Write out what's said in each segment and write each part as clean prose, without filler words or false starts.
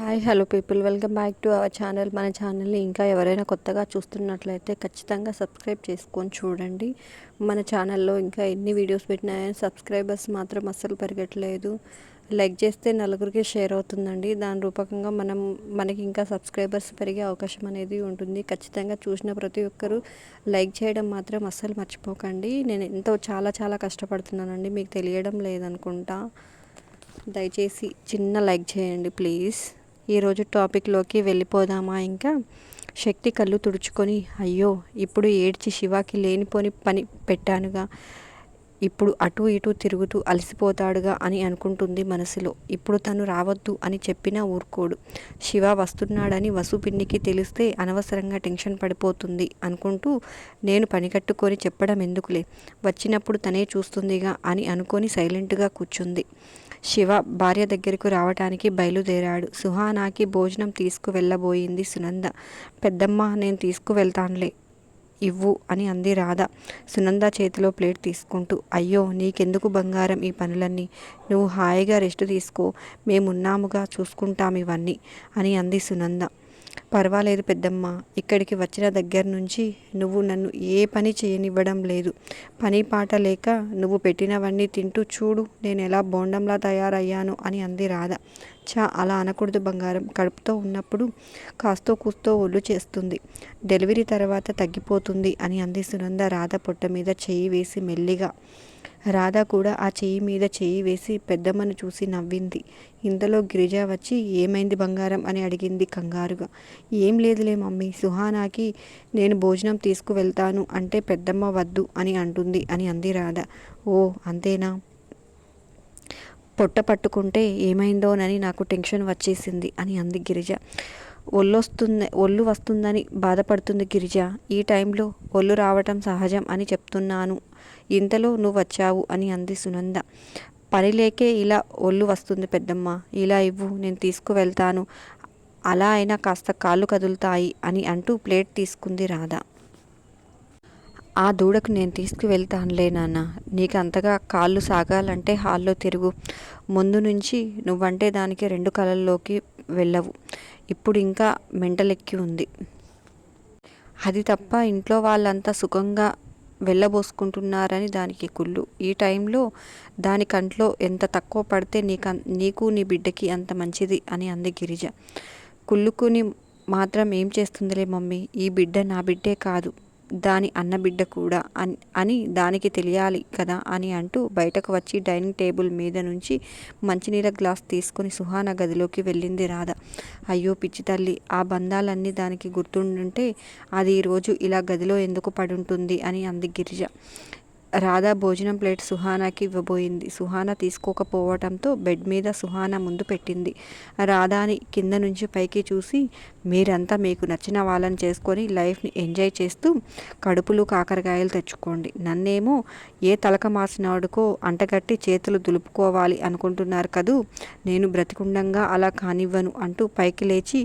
Hi hello people, welcome back to our channel. మన ఛానల్ని ఇంకా ఎవరైనా కొత్తగా చూస్తున్నట్లయితే ఖచ్చితంగా సబ్స్క్రైబ్ చేసుకొని చూడండి. మన ఛానల్లో ఇంకా ఎన్ని వీడియోస్ పెట్టినా సబ్స్క్రైబర్స్ మాత్రం అస్సలు పెరగట్లేదు. లైక్ చేస్తే నలుగురికి షేర్ అవుతుందండి. దాని రూపకంగా మనకి ఇంకా సబ్స్క్రైబర్స్ పెరిగే అవకాశం అనేది ఉంటుంది. ఖచ్చితంగా చూసిన ప్రతి ఒక్కరూ లైక్ చేయడం మాత్రం అస్సలు మర్చిపోకండి. నేను ఎంతో చాలా చాలా కష్టపడుతున్నానండి, మీకు తెలియడం లేదనుకుంటా. దయచేసి చిన్న లైక్ చేయండి ప్లీజ్. ఈరోజు టాపిక్లోకి వెళ్ళిపోదామా? ఇంకా శక్తి కళ్ళు తుడుచుకొని, అయ్యో ఇప్పుడు ఏడ్చి శివాకి లేనిపోని పని పెట్టానుగా, ఇప్పుడు అటు ఇటు తిరుగుతూ అలసిపోతాడుగా అని అనుకుంటుంది మనసులో. ఇప్పుడు తను రావద్దు అని చెప్పినా ఊరుకోడు. శివ వస్తున్నాడని వసుపిన్నికి తెలిస్తే అనవసరంగా టెన్షన్ పడిపోతుంది అనుకుంటూ, నేను పని కట్టుకొని చెప్పడం ఎందుకులే, వచ్చినప్పుడు తనే చూస్తుందిగా అని అనుకొని సైలెంట్గా కూర్చుంది. శివ భార్య దగ్గరకు రావటానికి బయలుదేరాడు. సుహానాకి భోజనం తీసుకువెళ్ళబోయింది సునంద. పెద్దమ్మ, నేను తీసుకువెళ్తానులే, ఇవ్వు అని అంది రాధ సునంద చేతిలో ప్లేట్ తీసుకుంటూ. అయ్యో నీకెందుకు బంగారం ఈ పనులన్నీ, నువ్వు హాయిగా రెస్ట్ తీసుకో, మేమున్నాముగా, చూసుకుంటాం ఇవన్నీ అని అంది సునంద. పర్వాలేదు పెద్దమ్మ, ఇక్కడికి వచ్చిన దగ్గర నుంచి నువ్వు నన్ను ఏ పని చేయనివ్వడం లేదు. పని పాట లేక నువ్వు పెట్టినవన్నీ తింటూ చూడు నేను ఎలా బోండంలా తయారయ్యాను అని అంది రాధ. అలా అనకూడదు బంగారం, కడుపుతో ఉన్నప్పుడు కాస్తో కూస్తో ఒళ్ళు చేస్తుంది, డెలివరీ తర్వాత తగ్గిపోతుంది అని అంది సునంద రాధ పొట్ట మీద చెయ్యి వేసి మెల్లిగా. రాధ కూడా ఆ చెయ్యి మీద చెయ్యి వేసి పెద్దమ్మను చూసి నవ్వింది. ఇంతలో గిరిజ వచ్చి, ఏమైంది బంగారం అని అడిగింది కంగారుగా. ఏం లేదులే మమ్మీ, సుహానాకి నేను భోజనం తీసుకువెళ్తాను అంటే పెద్దమ్మ వద్దు అని అంటుంది అని అంది రాధ. ఓ అంతేనా? పొట్ట పట్టుకుంటే ఏమైందోనని నాకు టెన్షన్ వచ్చేసింది అని అంది గిరిజ. ఒళ్ళు వస్తుందని బాధపడుతుంది గిరిజ. ఈ టైంలో ఒళ్ళు రావటం సహజం అని చెప్తున్నాను, ఇంతలో నువ్వు వచ్చావు అని అంది సునంద. పని లేకే ఇలా ఒళ్ళు వస్తుంది పెద్దమ్మ, ఇలా ఇవ్వు నేను తీసుకువెళ్తాను, అలా అయినా కాస్త కాళ్ళు కదులుతాయి అని అంటూ ప్లేట్ తీసుకుంది రాధ. ఆ దూడకు నేను తీసుకువెళ్తానులే నాన్న, నీకు అంతగా కాళ్ళు సాగాలంటే హాల్లో తిరుగు, ముందు నుంచి నువ్వంటే దానికి రెండు కళల్లోకి వెళ్ళవు, ఇప్పుడు ఇంకా మెంటలెక్కి ఉంది. అది తప్ప ఇంట్లో వాళ్ళంతా సుఖంగా వెళ్ళబోసుకుంటున్నారని దానికి కుళ్ళు. ఈ టైంలో దాని కంట్లో ఎంత తక్కువ పడితే నీకు నీ బిడ్డకి అంత మంచిది అని అంది గిరిజ. కుళ్ళుకుని మాత్రం ఏం చేస్తుందిలే మమ్మీ, ఈ బిడ్డ నా బిడ్డే కాదు, దాని అన్న బిడ్డ కూడా అని దానికి తెలియాలి కదా అని అంటూ బయటకు వచ్చి డైనింగ్ టేబుల్ మీద నుంచి మంచినీళ్ళ గ్లాస్ తీసుకుని సుహానా గదిలోకి వెళ్ళింది రాధ. అయ్యో పిచ్చి తల్లి, ఆ బంధాలన్నీ దానికి గుర్తుండుంటే అది ఈరోజు ఇలా గదిలో ఎందుకు పడుంటుంది అని అంది గిరిజ. రాధ భోజనం ప్లేట్ సుహానాకి ఇవ్వబోయింది. సుహానా తీసుకోకపోవటంతో బెడ్ మీద సుహానా ముందు పెట్టింది. రాధాని కింద నుంచి పైకి చూసి, మీరంతా మీకు నచ్చిన వాళ్ళని చేసుకొని లైఫ్ని ఎంజాయ్ చేస్తూ కడుపులు కాకరకాయలు తెచ్చుకోండి, నన్నేమో ఏ తలక మాసినాడుకో అంటగట్టి చేతులు దులుపుకోవాలి అనుకుంటున్నారు కదూ, నేను బ్రతికుండంగా అలా కానివ్వను అంటూ పైకి లేచి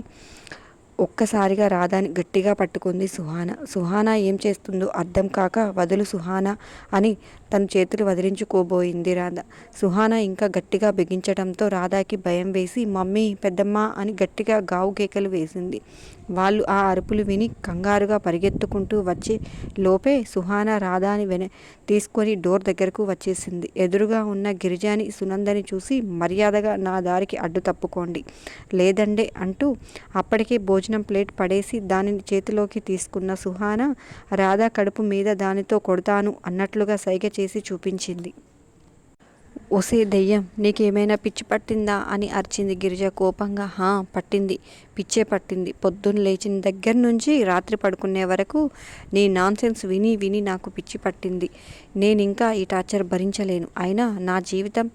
ఒక్కసారిగా రాధాని గట్టిగా పట్టుకుంది సుహానా. సుహానా ఏం చేస్తుందో అర్థం కాక, వదులు సుహానా అని తను చేతులు వదిలించుకోబోయింది రాధ. సుహానా ఇంకా గట్టిగా బిగించడంతో రాధాకి భయం వేసి, మమ్మీ పెద్దమ్మ అని గట్టిగా గావు కేకలు వేసింది. వాళ్ళు ఆ అరుపులు విని కంగారుగా పరిగెత్తుకుంటూ వచ్చే లోపే సుహానా రాధాని తీసుకొని డోర్ దగ్గరకు వచ్చేసింది. ఎదురుగా ఉన్న గిరిజాని సునందని చూసి, మర్యాదగా నా దారికి అడ్డు తప్పుకోండి, లేదండే అంటూ అప్పటికే భోజనం ప్లేట్ పడేసి దానిని చేతిలోకి తీసుకున్న సుహానా రాధా కడుపు మీద దానితో కొడతాను అన్నట్లుగా సైగ చేసి చూపించింది. ఒసే దెయ్యం, నీకేమైనా పిచ్చి పట్టిందా అని అరిచింది గిరిజ కోపంగా. పట్టింది, పిచ్చే పట్టింది, పొద్దున్న లేచిన దగ్గర నుంచి రాత్రి పడుకునే వరకు నీ నాన్సెన్స్ విని విని నాకు పిచ్చి పట్టింది. నేనింకా ఈ టార్చర్ భరించలేను, అయినా నా జీవితం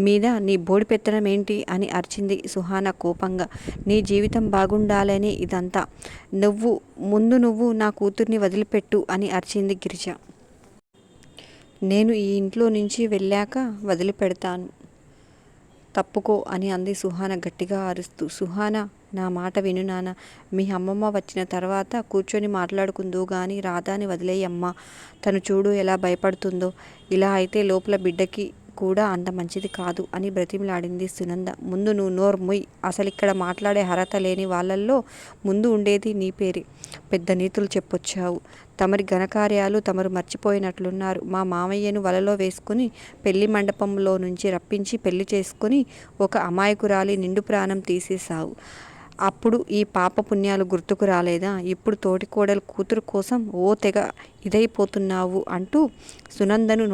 మీద నీ బోడి పెత్తనం ఏంటి అని అరిచింది సుహానా కోపంగా. నీ జీవితం బాగుండాలనే ఇదంతా, నువ్వు నా కూతుర్ని వదిలిపెట్టు అని అరిచింది గిరిజ. నేను ఈ ఇంట్లో నుంచి వెళ్ళాక వదిలిపెడతాను, తప్పుకో అని అంది సుహానా గట్టిగా అరుస్తూ. సుహానా, నా మాట విను నాన్న, మీ అమ్మమ్మ వచ్చిన తర్వాత కూర్చొని మాట్లాడుకుందో గాని రాధాని వదిలేయమ్మా, తను చూడు ఎలా భయపడుతుందో, ఇలా అయితే లోపల బిడ్డకి కూడా అంత మంచిది కాదు అని బ్రతిమిలాడింది సునంద. ముందు నువ్వు నోరు ముయ్. అసలిక్కడ మాట్లాడే అర్హత లేని వాళ్ళల్లో ముందు ఉండేది నీ పేరే. పెద్ద నీతులు చెప్పొచ్చావు. తమరి ఘనకార్యాలు తమరు మర్చిపోయినట్లున్నారు. మా మామయ్యను వలలో వేసుకుని పెళ్లి మండపంలో నుంచి రప్పించి పెళ్లి చేసుకుని ఒక అమాయకురాలి నిండు ప్రాణం తీసేశావు. అప్పుడు ఈ పాప పుణ్యాలు గుర్తుకు రాలేదా? ఇప్పుడు తోటికోడలు కూతురు కోసం ఓ తెగ ఇదైపోతున్నావు అంటూ సునందను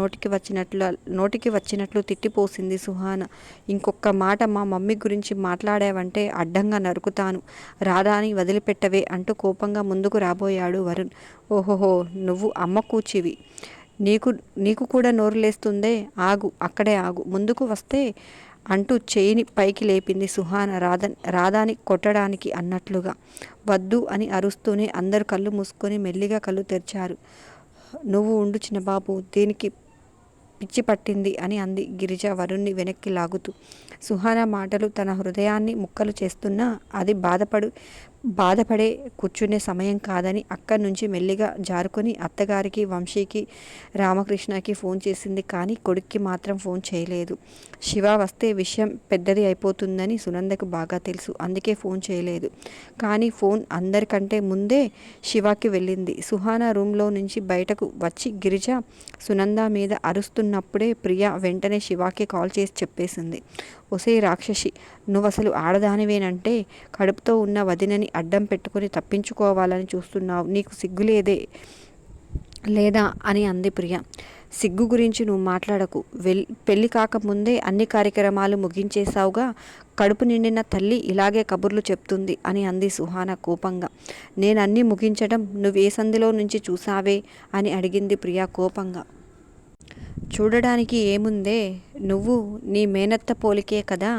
నోటికి వచ్చినట్లు తిట్టిపోసింది సుహాన. ఇంకొక మాట మా మమ్మీ గురించి మాట్లాడావంటే అడ్డంగా నరుకుతాను. రాధాని వదిలిపెట్టవే అంటూ కోపంగా ముందుకు రాబోయాడు వరుణ్. ఓహోహో, నువ్వు అమ్మ కూచివి. నీకు కూడా నోరు లేస్తుందే. ఆగు, అక్కడే ఆగు. ముందుకు వస్తే అంటూ చేయిని పైకి లేపింది సుహాన రాధాని కొట్టడానికి అన్నట్లుగా. వద్దు అని అరుస్తూనే అందరూ కళ్ళు మూసుకొని మెల్లిగా కళ్ళు తెరిచారు. నువ్వు ఉండు చిన్నబాబు, దీనికి పిచ్చి పట్టింది అని అంది గిరిజ వరుణ్ణి వెనక్కి లాగుతూ. సుహాన మాటలు తన హృదయాన్ని ముక్కలు చేస్తున్నా అది బాధపడే కూర్చునే సమయం కాదని అక్కడి నుంచి మెల్లిగా జారుకొని అత్తగారికి, వంశీకి, రామకృష్ణకి ఫోన్ చేసింది. కానీ కొడుక్కి మాత్రం ఫోన్ చేయలేదు. శివ వస్తే విషయం పెద్దది అయిపోతుందని సునందకు బాగా తెలుసు. అందుకే ఫోన్ చేయలేదు. కానీ ఫోన్ అందరికంటే ముందే శివకి వెళ్ళింది. సుహాన రూమ్లో నుంచి బయటకు వచ్చి గిరిజ సునంద మీద అరుస్తున్నప్పుడే ప్రియ వెంటనే శివాకి కాల్ చేసి చెప్పేసింది. ఒసే రాక్షసి, నువ్వసలు ఆడదానివేనంటే కడుపుతో ఉన్న వదినని అడ్డం పెట్టుకుని తప్పించుకోవాలని చూస్తున్నావు. నీకు సిగ్గులేదే లేదా అని అంది ప్రియ. సిగ్గు గురించి నువ్వు మాట్లాడకు. పెళ్లి కాకముందే అన్ని కార్యక్రమాలు ముగించేశావుగా. కడుపు నిండిన తల్లి ఇలాగే కబుర్లు చెప్తుంది అని అంది సుహాన కోపంగా. నేనన్నీ ముగించడం నువ్వు ఏ సంధిలో నుంచి చూసావే అని అడిగింది ప్రియ కోపంగా. చూడడానికి ఏముందే, నువ్వు నీ మేనత్త పోలికే కదా,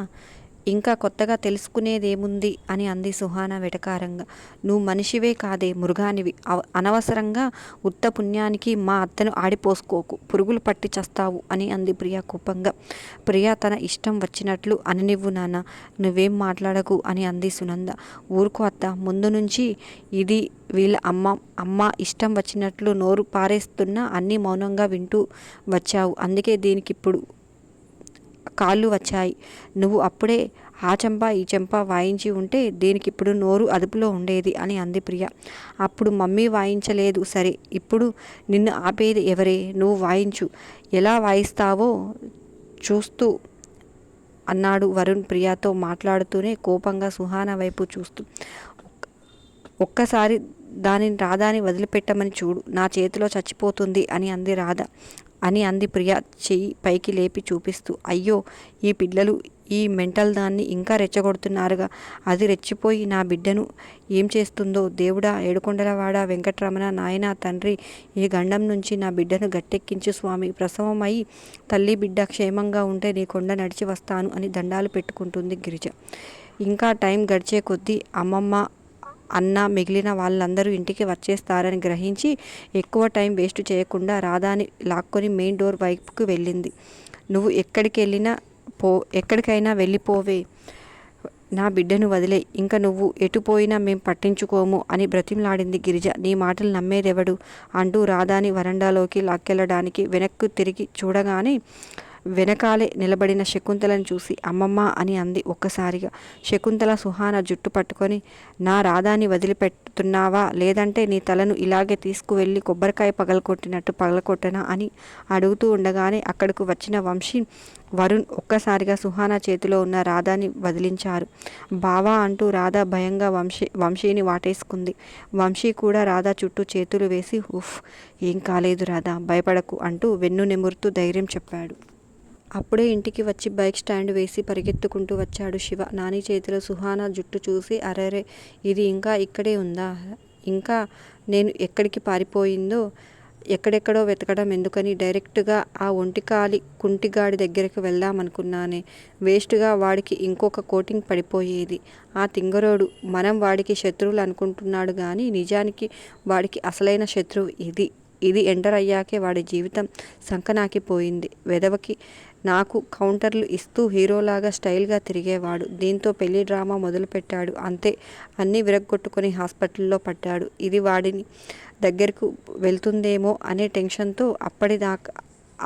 ఇంకా కొత్తగా తెలుసుకునేదేముంది అని అంది సుహాన వెటకారంగా. నువ్వు మనిషివే కాదే, మృగానివి. అనవసరంగా ఉత్త పుణ్యానికి మా అత్తను ఆడిపోసుకోకు, పురుగులు పట్టి చస్తావు అని అంది ప్రియ కోపంగా. ప్రియ తన ఇష్టం వచ్చినట్లు అననివ్వు నాన్న, నువ్వేం మాట్లాడకు అని అంది సునంద. ఊరుకో అత్త, ముందు నుంచి ఇది వీళ్ళ అమ్మ ఇష్టం వచ్చినట్లు నోరు పారేస్తున్నా అన్నీ మౌనంగా వింటూ వచ్చావు. అందుకే దీనికిప్పుడు కాళ్ళు వచ్చాయి. నువ్వు అప్పుడే ఆ చెంప ఈ చెంప వాయించి ఉంటే దీనికిప్పుడు నోరు అదుపులో ఉండేది అని అంది ప్రియ. అప్పుడు మమ్మీ వాయించలేదు సరే, ఇప్పుడు నిన్ను ఆపేది ఎవరే? నువ్వు వాయించు. ఎలా వాయిస్తావో చూస్తూ అన్నాడు వరుణ్ ప్రియతో మాట్లాడుతూనే కోపంగా సుహాన వైపు చూస్తూ. ఒక్కసారి రాధాని వదిలిపెట్టమని చూడు, నా చేతిలో చచ్చిపోతుంది అని అంది ప్రియ చెయ్యి పైకి లేపి చూపిస్తూ. అయ్యో, ఈ పిల్లలు ఈ మెంటల్ దాన్ని ఇంకా రెచ్చగొడుతున్నారుగా. అది రెచ్చిపోయి నా బిడ్డను ఏం చేస్తుందో దేవుడా, ఏడుకొండలవాడ వెంకటరమణ, నాయన తండ్రి, ఈ గండం నుంచి నా బిడ్డను గట్టెక్కించు స్వామి. ప్రసవం అయి తల్లి బిడ్డ క్షేమంగా ఉంటే నీ కొండ నడిచి వస్తాను అని దండాలు పెట్టుకుంటుంది గిరిజ. ఇంకా టైం గడిచే కొద్దీ అమ్మమ్మ అన్న మిగిలిన వాళ్ళందరూ ఇంటికి వచ్చేస్తారని గ్రహించి ఎక్కువ టైం వేస్ట్ చేయకుండా రాధాని లాక్కొని మెయిన్ డోర్ వైపుకు వెళ్ళింది. నువ్వు ఎక్కడికైనా వెళ్ళిపోవే, నా బిడ్డను వదిలే, ఇంకా నువ్వు ఎటుపోయినా మేం పట్టించుకోము అని బ్రతిమలాడింది గిరిజ. నీ మాటలు నమ్మేదెవడు అంటూ రాధాని వరండాలోకి లాక్కెళ్ళడానికి వెనక్కు తిరిగి చూడగానే వెనకాలే నిలబడిన శకుంతలను చూసి అమ్మమ్మ అని అంది ఒక్కసారిగా. శకుంతల సుహాన జుట్టు పట్టుకొని, నా రాధాని వదిలిపెడుతున్నావా, లేదంటే నీ తలను ఇలాగే తీసుకువెళ్ళి కొబ్బరికాయ పగలకొట్టినట్టు పగలకొట్టనా అని అడుగుతూ ఉండగానే అక్కడకు వచ్చిన వంశీ, వరుణ్ ఒక్కసారిగా సుహాన చేతిలో ఉన్న రాధాని వదిలించారు. బావా అంటూ రాధా భయంగా వంశీని వాటేసుకుంది. వంశీ కూడా రాధా చుట్టూ చేతులు వేసి, ఉఫ్, ఏం కాలేదు రాధా, భయపడకు అంటూ వెన్ను నెమురుతూ ధైర్యం చెప్పాడు. అప్పుడే ఇంటికి వచ్చి బైక్ స్టాండ్ వేసి పరిగెత్తుకుంటూ వచ్చాడు శివ. నాని చేతిలో సుహాన జుట్టు చూసి, అరెరే, ఇది ఇంకా ఇక్కడే ఉందా? ఇంకా నేను ఎక్కడికి పారిపోయిందో ఎక్కడెక్కడో వెతకడం ఎందుకని డైరెక్ట్గా ఆ ఒంటికాలి కుంటిగాడి దగ్గరికి వెళ్దామనుకున్నానే. వేస్ట్గా వాడికి ఇంకొక కోటింగ్ పడిపోయేది. ఆ తింగరోడు మనం వాడికి శత్రువులు అనుకుంటున్నాడు కానీ నిజానికి వాడికి అసలైన శత్రువు ఇది ఎంటర్ అయ్యాకే వాడి జీవితం సంకనాకిపోయింది. వెధవకి నాకు కౌంటర్లు ఇస్తూ హీరోలాగా స్టైల్గా తిరిగేవాడు. దీంతో పెళ్లి డ్రామా మొదలుపెట్టాడు. అంతే, అన్నీ విరగ్గొట్టుకొని హాస్పిటల్లో పడ్డాడు. ఇది వాడిని దగ్గరకు వెళ్తుందేమో అనే టెన్షన్తో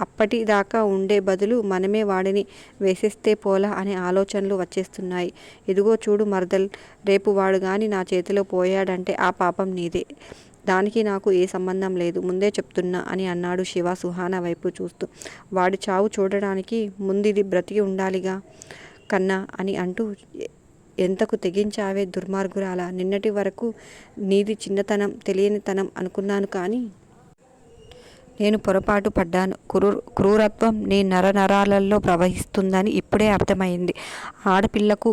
అప్పటిదాకా ఉండే బదులు మనమే వాడిని వేసేస్తే పోలా అనే ఆలోచనలు వచ్చేస్తున్నాయి. ఇదిగో చూడు మర్దల్, రేపు వాడు గాని నా చేతిలో పోయాడంటే ఆ పాపం నీదే. దానికి నాకు ఏ సంబంధం లేదు, ముందే చెప్తున్నా అని అన్నాడు శివ సుహాన వైపు చూస్తూ. వాడి చావు చూడడానికి ముందిది బ్రతికి ఉండాలిగా కన్నా అని అంటూ, ఎంతకు తెగించావే దుర్మార్గురాలా, నిన్నటి వరకు నీది చిన్నతనం తెలియనితనం అనుకున్నాను కానీ నేను పొరపాటు పడ్డాను. క్రూరత్వం నీ నరనరాలలో ప్రవహిస్తుందని ఇప్పుడే అర్థమైంది. ఆడపిల్లకు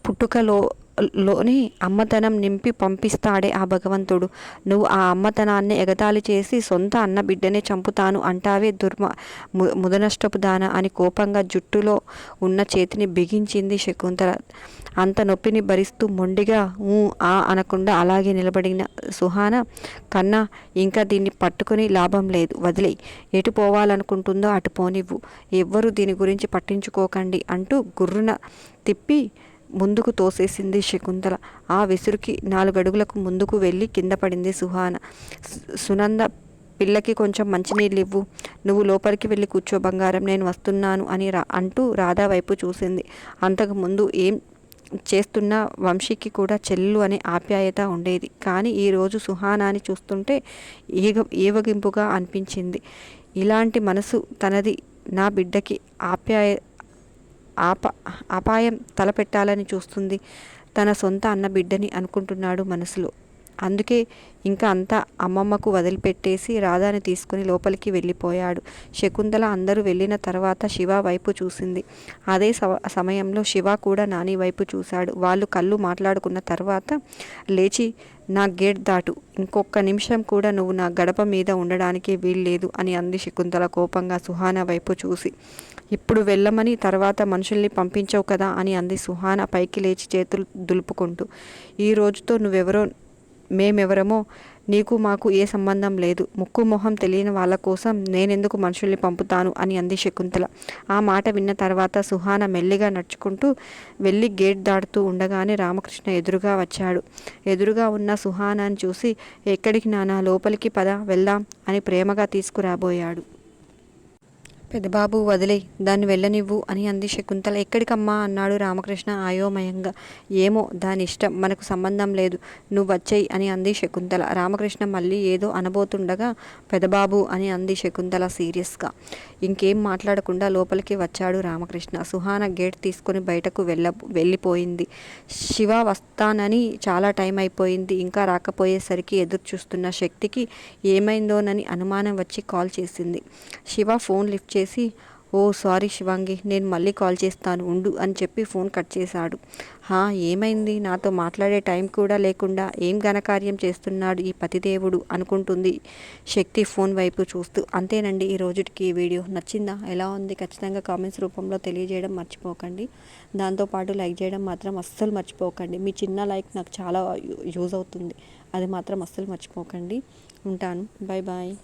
పుట్టుకలోని అమ్మతనం నింపి పంపిస్తాడే ఆ భగవంతుడు. నువ్వు ఆ అమ్మతనాన్ని ఎగతాళి చేసి సొంత అన్న బిడ్డనే చంపుతాను అంటావే ముదనష్టపు దాన అని కోపంగా జుట్టులో ఉన్న చేతిని బిగించింది శకుంతల. అంత నొప్పిని భరిస్తూ మొండిగా ఆ అనకుండా అలాగే నిలబడిన సుహాన, కన్నా ఇంకా దీన్ని పట్టుకుని లాభం లేదు, వదిలేయి. ఎటు పోవాలనుకుంటుందో అటు పోనివ్వు, ఎవ్వరూ దీని గురించి పట్టించుకోకండి అంటూ గుర్రున తిప్పి ముందుకు తోసేసింది శకుంతల. ఆ విసురుకి 4 అడుగులకు ముందుకు వెళ్ళి కింద పడింది సుహాన. సునంద, పిల్లకి కొంచెం మంచినీళ్ళు ఇవ్వు, నువ్వు లోపలికి వెళ్ళి కూర్చో బంగారం, నేను వస్తున్నాను అని అంటూ రాధా వైపు చూసింది. అంతకుముందు ఏం చేస్తున్న వంశీకి కూడా చెల్లు అనే ఆప్యాయత ఉండేది. కానీ ఈరోజు సుహానాని చూస్తుంటే ఏవగింపుగా అనిపించింది. ఇలాంటి మనసు తనది, నా బిడ్డకి అపాయం తలపెట్టాలని చూస్తుంది, తన సొంత అన్న బిడ్డని అనుకుంటున్నాడు మనసులో. అందుకే ఇంకా అంతా అమ్మమ్మకు వదిలిపెట్టేసి రాధాని తీసుకుని లోపలికి వెళ్ళిపోయాడు. శకుంతల అందరూ వెళ్ళిన తర్వాత శివ వైపు చూసింది. అదే సమయంలో శివ కూడా నాని వైపు చూశాడు. వాళ్ళు కళ్ళు మాట్లాడుకున్న తర్వాత లేచి, నా గేట్ దాటు, ఇంకొక నిమిషం కూడా నువ్వు నా గడప మీద ఉండడానికి వీల్లేదు అని అంది శకుంతల కోపంగా సుహాన వైపు చూసి. ఇప్పుడు వెళ్ళమని తర్వాత మనుషుల్ని పంపించవు కదా అని అంది సుహాన పైకి లేచి చేతులు దులుపుకుంటూ. ఈ రోజుతో నువ్వెవరో మేమెవరమో నీకు మాకు ఏ సంబంధం లేదు, ముక్కు మొహం తెలియని వాళ్ళ కోసం నేనెందుకు మనుషుల్ని పంపుతాను అని అంది శకుంతల. ఆ మాట విన్న తర్వాత సుహాన మెల్లిగా నడుచుకుంటూ వెళ్ళి గేట్ దాటుతూ ఉండగానే రామకృష్ణ ఎదురుగా వచ్చాడు. ఎదురుగా ఉన్న సుహానాని చూసి, ఎక్కడికి నానా, లోపలికి పద వెళ్దాం అని ప్రేమగా తీసుకురాబోయాడు. పెద్దబాబు, వదిలే, దాన్ని వెళ్ళనివ్వు అని అంది శకుంతల. ఎక్కడికమ్మా అన్నాడు రామకృష్ణ అయోమయంగా. ఏమో, దాని ఇష్టం, మనకు సంబంధం లేదు, నువ్వు వచ్చేయి అని అంది శకుంతల. రామకృష్ణ మళ్ళీ ఏదో అనబోతుండగా పెద్దబాబు అని అంది శకుంతల సీరియస్గా. ఇంకేం మాట్లాడకుండా లోపలికి వచ్చాడు రామకృష్ణ. సుహాన గేట్ తీసుకుని బయటకు వెళ్ళిపోయింది. శివ వస్తానని చాలా టైం అయిపోయింది, ఇంకా రాకపోయేసరికి ఎదురు చూస్తున్న శక్తికి ఏమైందోనని అనుమానం వచ్చి కాల్ చేసింది. శివ ఫోన్ లిఫ్ట్ చేసి, ఓ సారీ శివాంగి, నేను మళ్ళీ కాల్ చేస్తాను ఉండు అని చెప్పి ఫోన్ కట్ చేశాడు. ఏమైంది, నాతో మాట్లాడే టైం కూడా లేకుండా ఏం ఘనకార్యం చేస్తున్నాడు ఈ పతిదేవుడు అనుకుంటుంది శక్తి ఫోన్ వైపు చూస్తూ. అంతేనండి ఈ రోజుకి ఈ వీడియో. నచ్చిందా, ఎలా ఉంది ఖచ్చితంగా కామెంట్స్ రూపంలో తెలియజేయడం మర్చిపోకండి. దాంతోపాటు లైక్ చేయడం మాత్రం అస్సలు మర్చిపోకండి. మీ చిన్న లైక్ నాకు చాలా యూజ్ అవుతుంది, అది మాత్రం అస్సలు మర్చిపోకండి. ఉంటాను, బాయ్ బాయ్.